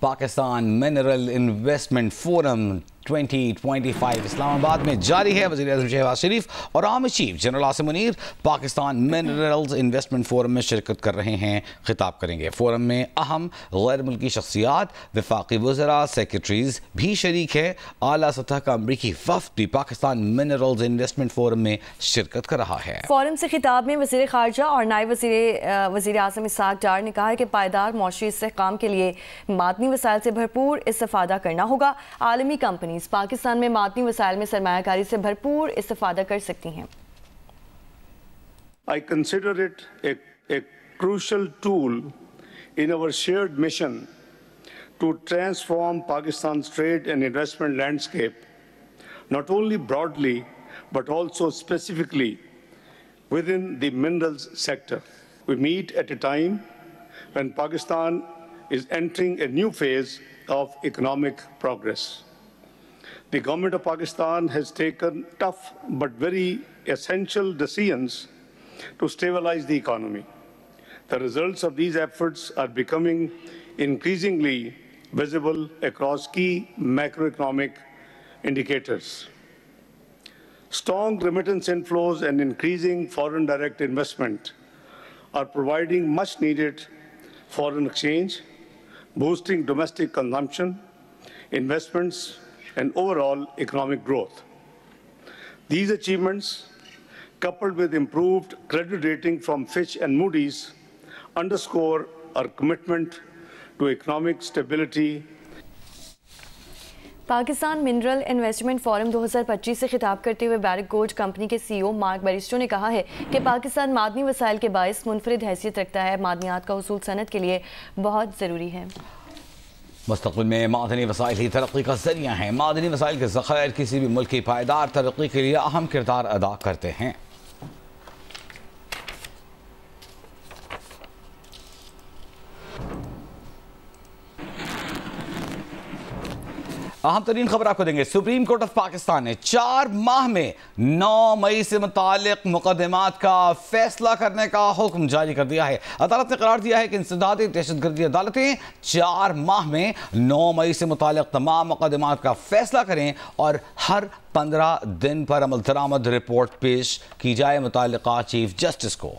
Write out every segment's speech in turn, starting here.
Pakistan mineral investment forum 2025 Islamabad में जारी है। वज़ीर-ए-आज़म शहबाज शरीफ और army chief general Asim Munir Pakistan minerals investment forum में शिरकत कर रहे हैं, खिताब करेंगे। फोरम में अहम गैर मुल्की शख्सियात, वफाकी वज़रा, सेक्रेटरीज भी शरीक है। आला सतह का अमरीकी वफ़द भी पाकिस्तान मिनरल्स इन्वेस्टमेंट फोरम में शिरकत कर रहा है। फोरम से खिताब में वज़ीर ख़ारजा और नायब वज़ीर-ए-आज़म इस्हाक़ डार ने कहा है कि पायदार मौशी इस्तेहकाम के लिए मादनी वसाइल से भरपूर इस्तिफ़ादा करना होगा। आलमी कंपनी पाकिस्तान में मादनी वसाइल में सरमायाकारी से भरपूर इस्तिफादा कर सकती हैं। I consider it a crucial tool in our shared mission to transform Pakistan's trade and investment landscape, not only broadly but also specifically within the minerals sector. We meet at a time when Pakistan is entering a new phase of economic progress. The government of Pakistan has taken tough but very essential decisions to stabilize the economy. The results of these efforts are becoming increasingly visible across key macroeconomic indicators. Strong remittance inflows and increasing foreign direct investment are providing much needed foreign exchange, boosting domestic consumption, investments, and overall economic growth. These achievements, coupled with improved credit rating from Fitch and Moody's, underscore our commitment to economic stability. Pakistan mineral investment forum 2025 से खिताब करते हुए baric gold company के CEO mark Bairstow ने कहा है कि पाकिस्तान मादनी वसाइल के बायस मुनफरिद हैसियत रखता है। मादनियात का हुसूल सनत के लिए बहुत ज़रूरी है। मुस्तक़बिल में मादनी वसाइल ही तरक्की का ज़रिया हैं। मादनी वसाइल के ज़ख़ायर किसी भी मुल्क की पायदार तरक्की के लिए अहम किरदार अदा करते हैं। अहम तरीन खबर आपको देंगे। सुप्रीम कोर्ट ऑफ पाकिस्तान ने 4 माह में 9 मई से मुतालिक मुकदमात का फैसला करने का हुक्म जारी कर दिया है। अदालत ने करार दिया है कि इंसदादी दहशतगर्दी अदालतें 4 माह में 9 मई से मुतालिक तमाम मुकदमात का फैसला करें और हर 15 दिन पर अमल दरामद रिपोर्ट पेश की जाए मुतालिका चीफ जस्टिस को।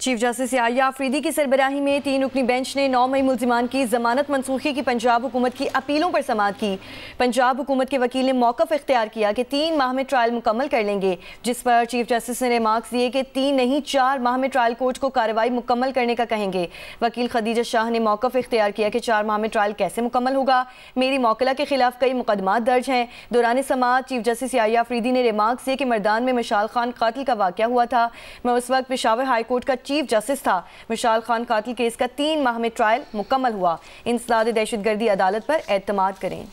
चीफ जस्टिस याहिया अफरीदी की सरबराही में 3 रुकनी बेंच ने 9 मई मुल्जिमान की जमानत मनसूखी की पंजाब हुकूमत की अपीलों पर समाअत की। पंजाब हुकूमत के वकील ने मौक़िफ़ इख्तियार किया कि 3 माह में ट्रायल मुकम्मल कर लेंगे, जिस पर चीफ जस्टिस ने रिमार्क्स दिए कि 3 नहीं 4 माह में ट्रायल कोर्ट को कार्रवाई मुकम्मल करने का कहेंगे। वकील खदीजा शाह ने मौक़िफ़ इख्तियार किया कि 4 माह में ट्रायल कैसे मुकम्मल होगा, मेरी मौकला के खिलाफ कई मुकदमात दर्ज हैं। दौरान समाअत चीफ जस्टिस याहिया अफरीदी ने रिमार्क्स दिए कि मर्दान में मिशाल खान कातिल का वाक़या हुआ था। मैं उस वक्त पेशावर हाई कोर्ट का चीफ जस्टिस था। मिशाल खान कातिल केस का 3 माह में ट्रायल मुकम्मल हुआ। इंसदाद दहशतगर्दी अदालत पर एतमाद करें।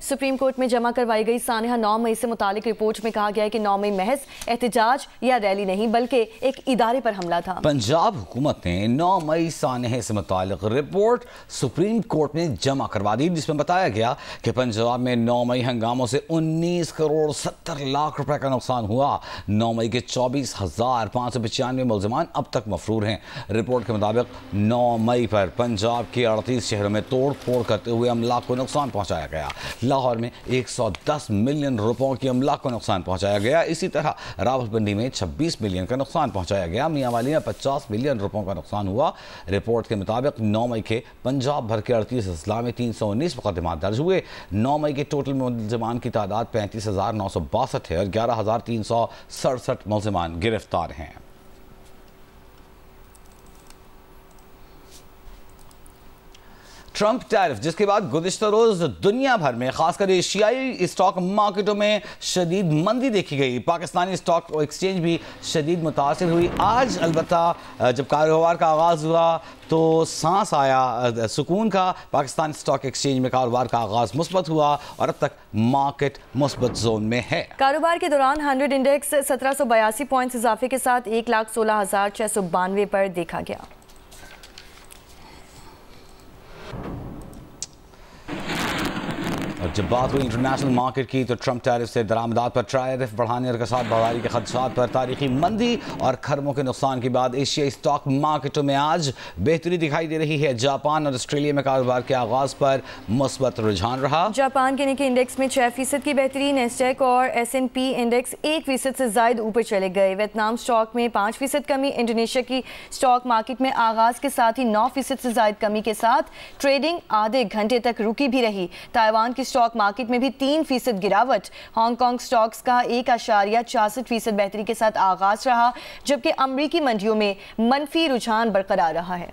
सुप्रीम कोर्ट में जमा करवाई गई सानहा 9 मई से मुतालिक रिपोर्ट में कहा गया है कि 9 मई महज एहतजाज या रैली नहीं बल्कि एक इदारे पर हमला था। पंजाब हुकूमत ने 9 मई सानहे से मुतालिक रिपोर्ट सुप्रीम कोर्ट में जमा करवा दी, जिसमें बताया गया कि पंजाब में 9 मई हंगामों से 19 करोड़ 70 लाख रुपए का नुकसान हुआ। 9 मई के 24,595 मुलजमान अब तक मफरूर हैं। रिपोर्ट के मुताबिक 9 मई पर पंजाब के 38 शहरों में तोड़ फोड़ करते हुए अमलाक को नुकसान पहुंचाया गया। लाहौर में 110 मिलियन रुपयों की अमलाक को नुकसान पहुंचाया गया। इसी तरह रावलपिंडी में 26 मिलियन का नुकसान पहुंचाया गया। मियांवाली में 50 मिलियन रुपयों का नुकसान हुआ। रिपोर्ट के मुताबिक 9 मई के पंजाब भर के 38 अजला में 319 मुकदमात दर्ज हुए। 9 मई के टोटल मुलजमान की तादाद 35,962 है और 11,367 मुलजमान गिरफ्तार हैं। ट्रंप टैरिफ, जिसके बाद गुज़िश्ता रोज़ दुनिया भर में खासकर एशियाई स्टॉक मार्केटों में शदीद मंदी देखी गई। पाकिस्तानी स्टॉक एक्सचेंज भी शदीद मुतासिर हुई। आज अलबत्ता जब कारोबार का आगाज़ हुआ तो सांस आया सुकून का। पाकिस्तान स्टॉक एक्सचेंज में कारोबार का आगाज़ मुस्बत हुआ और अब तक मार्केट मुस्बत जोन में है। कारोबार के दौरान 100 इंडेक्स 1782 पॉइंट्स इजाफे के साथ 1,16,692 पर देखा गया। और जब बात हुई इंटरनेशनल मार्केट की तो ट्रंप टैरिफ से दरामदात पर टैरिफ बढ़ाने के साथ बाजारी के खदशात पर तारीखी मंदी और खरबों के नुकसान के बाद एशियाई स्टॉक मार्केटों में आज बेहतरी दिखाई दे रही है। जापान और ऑस्ट्रेलिया में कारोबार के आगाज पर मुस्बत रुझान रहा। जापान के निक्की इंडेक्स में 6% की बेहतरी, नेस्डैक और S&P इंडेक्स 1% से ज्यादा ऊपर चले गए। वियतनाम स्टॉक में 5% कमी। इंडोनेशिया की स्टॉक मार्केट में आगाज के साथ ही 9% से ज्यादा कमी के साथ ट्रेडिंग आधे घंटे तक रुकी भी रही। ताइवान की स्टॉक मार्केट में भी 3% गिरावट। हांगकांग स्टॉक्स का 1.66% बेहतरी के साथ आगाज रहा, जबकि अमरीकी मंडियों में मनफी रुझान बरकरार रहा है।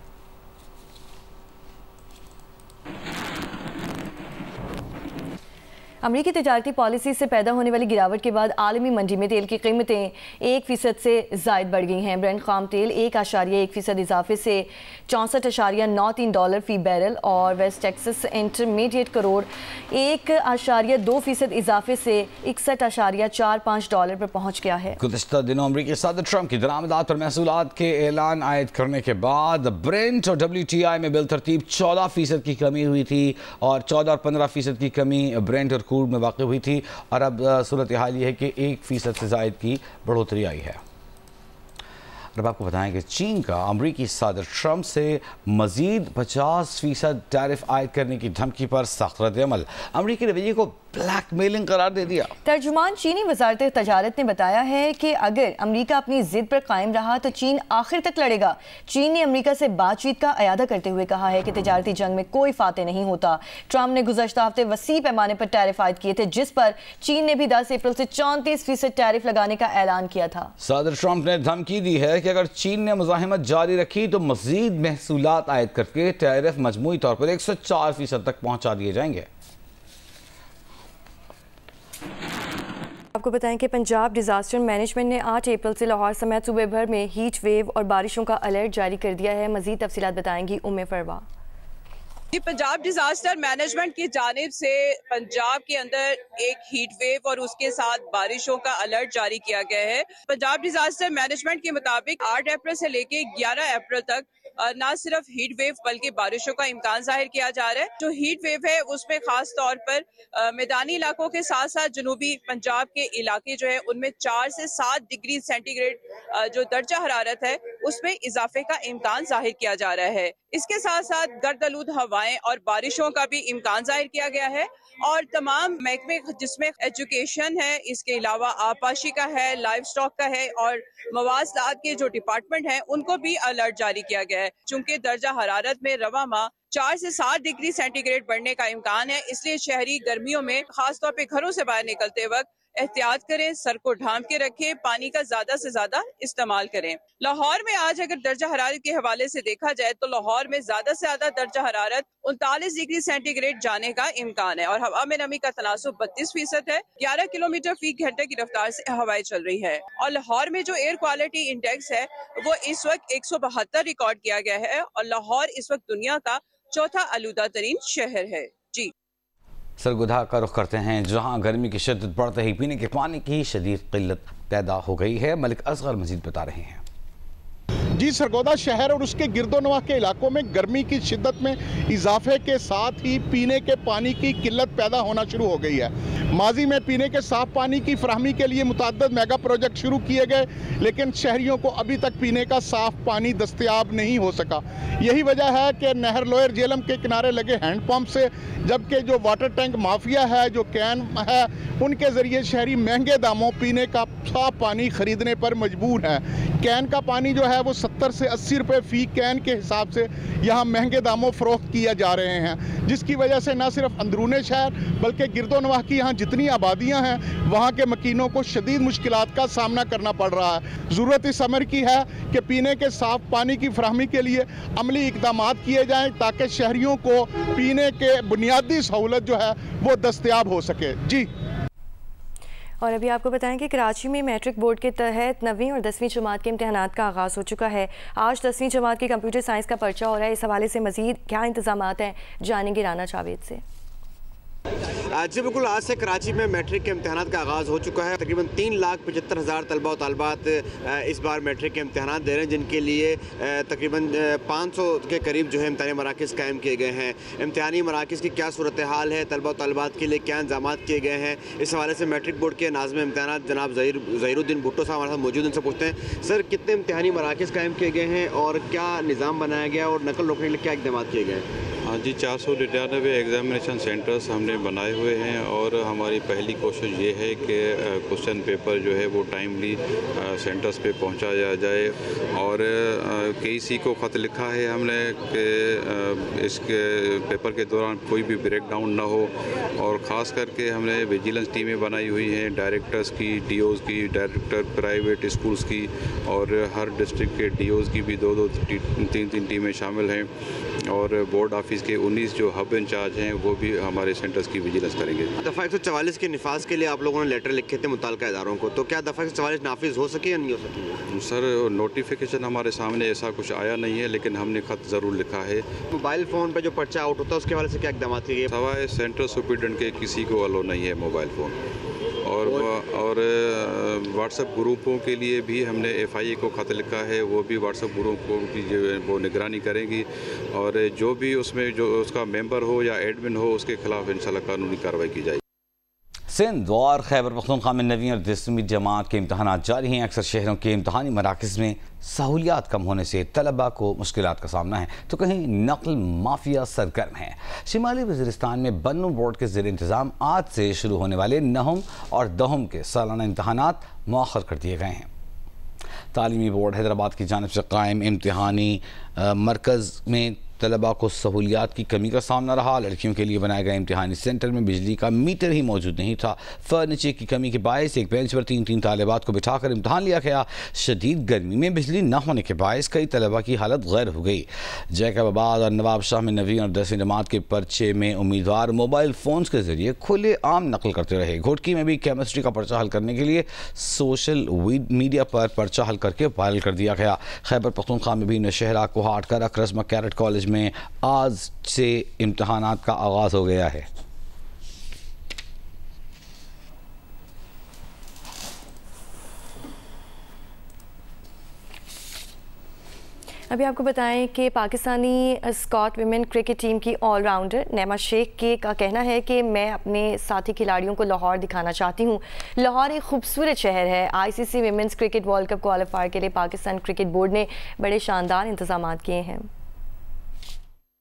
अमरीकी तिजारती पॉलिसी से पैदा होने वाली गिरावट के बाद आलमी मंडी में तेल की कीमतें 1% से ज़ायद बढ़ गई हैं। ब्रेंट खाम तेल 1.1% इजाफे से $64.93 फी बैरल और वेस्ट टेक्सास इंटरमीडिएट करोड़ 1.2% इजाफे से $61.45 पर पहुंच गया है। गुज़िश्ता दिनों अमरीकी सदर ट्रंप की दरामदात पर महसूलात के ऐलान आयद करने के बाद ब्रेंट और WTI में बिलतरतीब 14% की कमी हुई थी और 14 और 15% की कमी ब्रेंट और क्रूड में वाक़ हुई थी। और अब सूरत हाल ये है कि 1% से ज़ायद की बढ़ोतरी आई है। अब आपको बताएं कि चीन का अमरीकी सदर ट्रंप से मजीद 50% टैरिफ आयद करने की धमकी पर सख्त रद्द-ए-अमल। अमरीकी रवैये को ब्लैकमेलिंग करार दे दिया। तर्जुमान चीनी वजारत तजारत ने बताया है कि अगर अमरीका अपनी जिद पर कायम रहा तो चीन आखिर तक लड़ेगा। चीन ने अमरीका से बातचीत का अयादा करते हुए कहा है कि तजारती जंग में कोई फाते नहीं होता। ट्रंप ने गुज़श्ता हफ्ते वसी पैमाने पर टैरिफ आयद किए थे, जिस पर चीन ने भी 10 अप्रैल से 34% टैरिफ लगाने का ऐलान किया था। सदर ट्रंप ने धमकी दी है कि अगर चीन ने मुज़ाहिमत जारी रखी तो मजीद महसूलात आयद करके टैरिफ मजमूई तौर पर 104% तक पहुंचा दिए जाएंगे। आपको बताएं कि पंजाब डिजास्टर मैनेजमेंट ने 8 अप्रैल से लाहौर समेत सूबे भर में हीट वेव और बारिशों का अलर्ट जारी कर दिया है। मजीद तफसीलात बताएंगी उम्मे फरवा। पंजाब डिजास्टर मैनेजमेंट की जानिब से पंजाब के अंदर एक हीट वेव और उसके साथ बारिशों का अलर्ट जारी किया गया है। पंजाब डिजास्टर मैनेजमेंट के मुताबिक 8 अप्रैल से लेके 11 अप्रैल तक न सिर्फ हीट वेव बल्कि बारिशों का इम्कान जाहिर किया जा रहा है। जो हीट वेव है उसमें खास तौर पर मैदानी इलाकों के साथ साथ जनूबी पंजाब के इलाके जो है उनमें 4 से 7 डिग्री सेंटीग्रेड जो दर्जा हरारत है उसमें इजाफे का इम्कान जाहिर किया जा रहा है। इसके साथ साथ गर्द-आलूद हवाएं और बारिशों का भी इम्कान जाहिर किया गया है और तमाम महकमे जिसमें एजुकेशन है, इसके अलावा आबपाशी का है, लाइव स्टॉक का है और मवासलात के जो डिपार्टमेंट हैं उनको भी अलर्ट जारी किया गया है। चूंकि दर्जा हरारत में रवा माह 4 से 7 डिग्री सेंटीग्रेड बढ़ने का इम्कान है, इसलिए शहरी गर्मियों में खासतौर पे घरों से बाहर निकलते वक्त एहतियात करें, सर को ढांप के रखें, पानी का ज्यादा से ज्यादा इस्तेमाल करें। लाहौर में आज अगर दर्जा हरारत के हवाले से देखा जाए तो लाहौर में ज्यादा से ज्यादा दर्जा हरारत 39 डिग्री सेंटीग्रेड जाने का इम्कान है और हवा में नमी का तनासुब 32% है। 11 किलोमीटर फी घंटे की रफ्तार से हवाएं चल रही है और लाहौर में जो एयर क्वालिटी इंडेक्स है वो इस वक्त 172 रिकॉर्ड किया गया है और लाहौर इस वक्त दुनिया का चौथा आलूदा तरीन शहर है। जी सरगोधा का रुख करते हैं, जहां गर्मी की शिद्दत बढ़ते ही पीने के पानी की शदीद किल्लत पैदा हो गई है। मलिक असगर मजीद बता रहे हैं। जी, सरगोधा शहर और उसके गिरदोनवा के इलाकों में गर्मी की शिद्दत में इजाफे के साथ ही पीने के पानी की किल्लत पैदा होना शुरू हो गई है। माजी में पीने के साफ पानी की फराहमी के लिए मुतअद्दिद मेगा प्रोजेक्ट शुरू किए गए, लेकिन शहरियों को अभी तक पीने का साफ पानी दस्तयाब नहीं हो सका। यही वजह है कि नहर लोयर जेलम के किनारे लगे हैंडपम्प से, जबकि जो वाटर टैंक माफिया है, जो कैन है, उनके ज़रिए शहरी महंगे दामों पीने का साफ पानी खरीदने पर मजबूर है। कैन का पानी जो है वो 70 से 80 रुपये फ़ी कैन के हिसाब से यहाँ महंगे दामों फ़रोख्त किया जा रहे हैं, जिसकी वजह से न सिर्फ अंदरूने शहर बल्कि गिरदोनवाह की यहाँ जितनी आबादियाँ हैं वहाँ के मकीनों को शदीद मुश्किलात का सामना करना पड़ रहा है। ज़रूरत इस अमर की है कि पीने के साफ पानी की फराहमी के लिए अमली इक़दाम किए जाएँ ताकि शहरियों को पीने के बुनियादी सहूलत जो है वो दस्तयाब हो सके। जी, और अभी आपको बताएं कि कराची में मैट्रिक बोर्ड के तहत 9वीं और 10वीं जमात के इम्तहानात का आगाज़ हो चुका है। आज 10वीं जमात की कंप्यूटर साइंस का पर्चा हो रहा है। इस हवाले से मज़ीद क्या इंतज़ामात हैं, जानेंगे राना जावेद से। जी बिल्कुल, आज से कराची में मैट्रिक के इम्तहानात का आगाज़ हो चुका है। तकरीबन 3,75,000 तलबा और तालबात इस बार मैट्रिक के इम्तहानात दे रहे हैं, जिनके लिए तकरीबन 500 के करीब जो है इम्तहानी मराकज़ कायम किए गए हैं। इम्तहानी मराकज़ की क्या सूरत हाल है, तलबा और तालबात के लिए क्या इंतजाम किए गए हैं, इस हवाले से मैट्रिक बोर्ड के नाज़िम इम्तहानात जनाब ज़हीरुद्दीन भुट्टो साहब हमारे साथ मौजूद, उनसे पूछते हैं। सर, कितने इम्तहानी मराकज़ कायम किए गए हैं और क्या निज़ाम बनाया गया और नकल रोकने के लिए क्या इक़दाम किए गए हैं? हाँ जी, 499 एग्जामिनेशन सेंटर्स हमने बनाए हुए हैं और हमारी पहली कोशिश ये है कि क्वेश्चन पेपर जो है वो टाइमली सेंटर्स पे पहुंचाया जाए। और केईसी को ख़त लिखा है हमने कि इसके पेपर के दौरान कोई भी ब्रेक डाउन ना हो। और ख़ास करके हमने विजिलेंस टीमें बनाई हुई हैं, डायरेक्टर्स की, डीओज़ की, डायरेक्टर प्राइवेट स्कूल्स की, और हर डिस्ट्रिक्ट के डीओज़ की भी 2-2, 3-3 टीमें शामिल हैं। और बोर्ड ऑफिस के 19 जो हब इंचार्ज हैं वो भी हमारे सेंटर्स की विजिलेंस करेंगे। दफ़ा 144 के निफाज के लिए आप लोगों ने लेटर लिखे थे मुताल्लिका इदारों को, तो क्या दफ़ा 144 नाफिज हो सके या नहीं हो सकी? सर, नोटिफिकेशन हमारे सामने ऐसा कुछ आया नहीं है, लेकिन हमने ख़त ज़रूर लिखा है। मोबाइल फ़ोन पर जो पर्चा आउट होता है उसके हवाले से क्या इक़दाम किए गए? सवाए सेंट्रल सुपरिटेंडेंट के किसी को अलो नहीं है मोबाइल फ़ोन। और व्हाट्सएप ग्रुपों के लिए भी हमने FIA को ख़त लिखा है, वो भी व्हाट्सएप ग्रुपों की जो है वो निगरानी करेंगी, और जो भी उसमें जो उसका मेंबर हो या एडमिन हो उसके खिलाफ इंशाल्लाह कानूनी कार्रवाई की जाएगी। सिंध और खैबर पख्तूनख्वा में 9वीं और 10वीं जमात के इम्तहानात जारी हैं। अक्सर शहरों के इम्तहानी मराकज़ में सहूलियात कम होने से तलबा को मुश्किलात का सामना है, तो कहीं नकल माफिया सरगर्म है। शिमाली वज़ीरिस्तान में बन्नू बोर्ड के ज़ेर इंतज़ाम आज से शुरू होने वाले 9वीं और 10वीं के सालाना इम्तहानात मौखर कर दिए गए हैं। तालीमी बोर्ड हैदराबाद की जानिब से कायम इम्तहानी मरकज़ में तलबा को सहूलियात की कमी का सामना रहा। लड़कियों के लिए बनाए गए इम्तिहानी सेंटर में बिजली का मीटर ही मौजूद नहीं था। फर्नीचर की कमी के बायस एक बेंच पर 3-3 तालिबात को बिठाकर इम्तहान लिया गया। शदीद गर्मी में बिजली न होने के बायस कई तलबा की हालत गैर हो गई। जैकबाबाद और नवाब शाह में 9वीं और 10वीं जमात के पर्चे में उम्मीदवार मोबाइल फ़ोन्स के जरिए खुले आम नकल करते रहे। घोटकी में भी केमिस्ट्री का पर्चा हल करने के लिए सोशल मीडिया पर पर्चा हल करके वायरल कर दिया गया। खैबर पख्तूनख्वा में भी नौशहरा, कोहाट, करक, रज़मा कैरेट कॉलेज में आज से इम्तहानात का आगाज हो गया है। अभी आपको बताएं कि पाकिस्तानी स्कॉट विमेन क्रिकेट टीम की ऑलराउंडर नैमा शेख का कहना है कि मैं अपने साथी खिलाड़ियों को लाहौर दिखाना चाहती हूं। लाहौर एक खूबसूरत शहर है। ICC women's cricket world cup qualifier के लिए पाकिस्तान क्रिकेट बोर्ड ने बड़े शानदार इंतजाम किए हैं।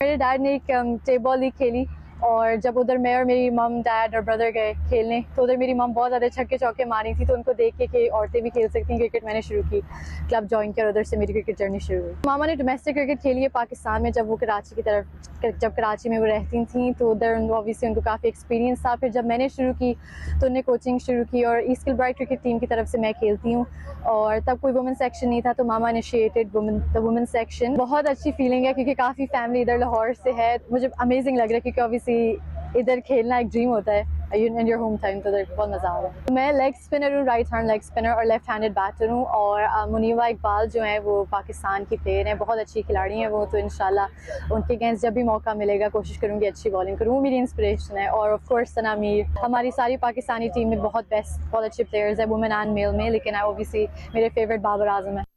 मेरे डैड ने एक टेबल लीग खेली और जब उधर मैं और मेरी मम, डैड और ब्रदर गए खेलने तो उधर मेरी मम बहुत ज़्यादा छक्के चौके मारी थी, तो उनको देख के कि औरतें भी खेल सकती हैं क्रिकेट, मैंने शुरू की, क्लब ज्वाइन किया और उधर से मेरी क्रिकेट जर्नी शुरू हुई। मामा ने डोमेस्टिक क्रिकेट खेली है पाकिस्तान में, जब वो कराची की तरफ, जब कराची में वो रहती थी तो उधर ऑब्वियसली उनको काफ़ी एक्सपीरियंस था। फिर जब मैंने शुरू की तो उन्हें कोचिंग शुरू की और ईस्ट किलब्राइट क्रिकेट टीम की तरफ से मैं खेलती हूँ। और तब कोई वुमेन सेक्शन नहीं था तो मामा इनिशिएटेड द वुमेन सेक्शन। बहुत अच्छी फीलिंग है क्योंकि काफ़ी फैमिली इधर लाहौर से है। मुझे अमेजिंग लग रहा है क्योंकि ऑब्वियसली इधर खेलना एक ड्रीम होता है इन योर होम टाउन, तो बहुत मज़ा आ रहा है। मैं लेग स्पिनर हूँ, राइट हैंड लेग स्पिनर और लेफ्ट हैंडेड बैटर हूँ। और मुनीवा इकबाल जो है वो पाकिस्तान की प्लेयर हैं, बहुत अच्छी खिलाड़ी हैं वो, तो इंशाल्लाह उनके अगेंस्ट जब भी मौका मिलेगा कोशिश करूँगी अच्छी बॉलिंग करूँ। वो मेरी इंस्पिरेशन है। और ऑफ कोर्स सना मीर, हमारी सारी पाकिस्तानी टीम में बहुत अच्छे प्लेयर्स हैं वुमेन एंड मेल में, लेकिन ऑब्वियसली मेरे फेवरेट बाबर आजम है।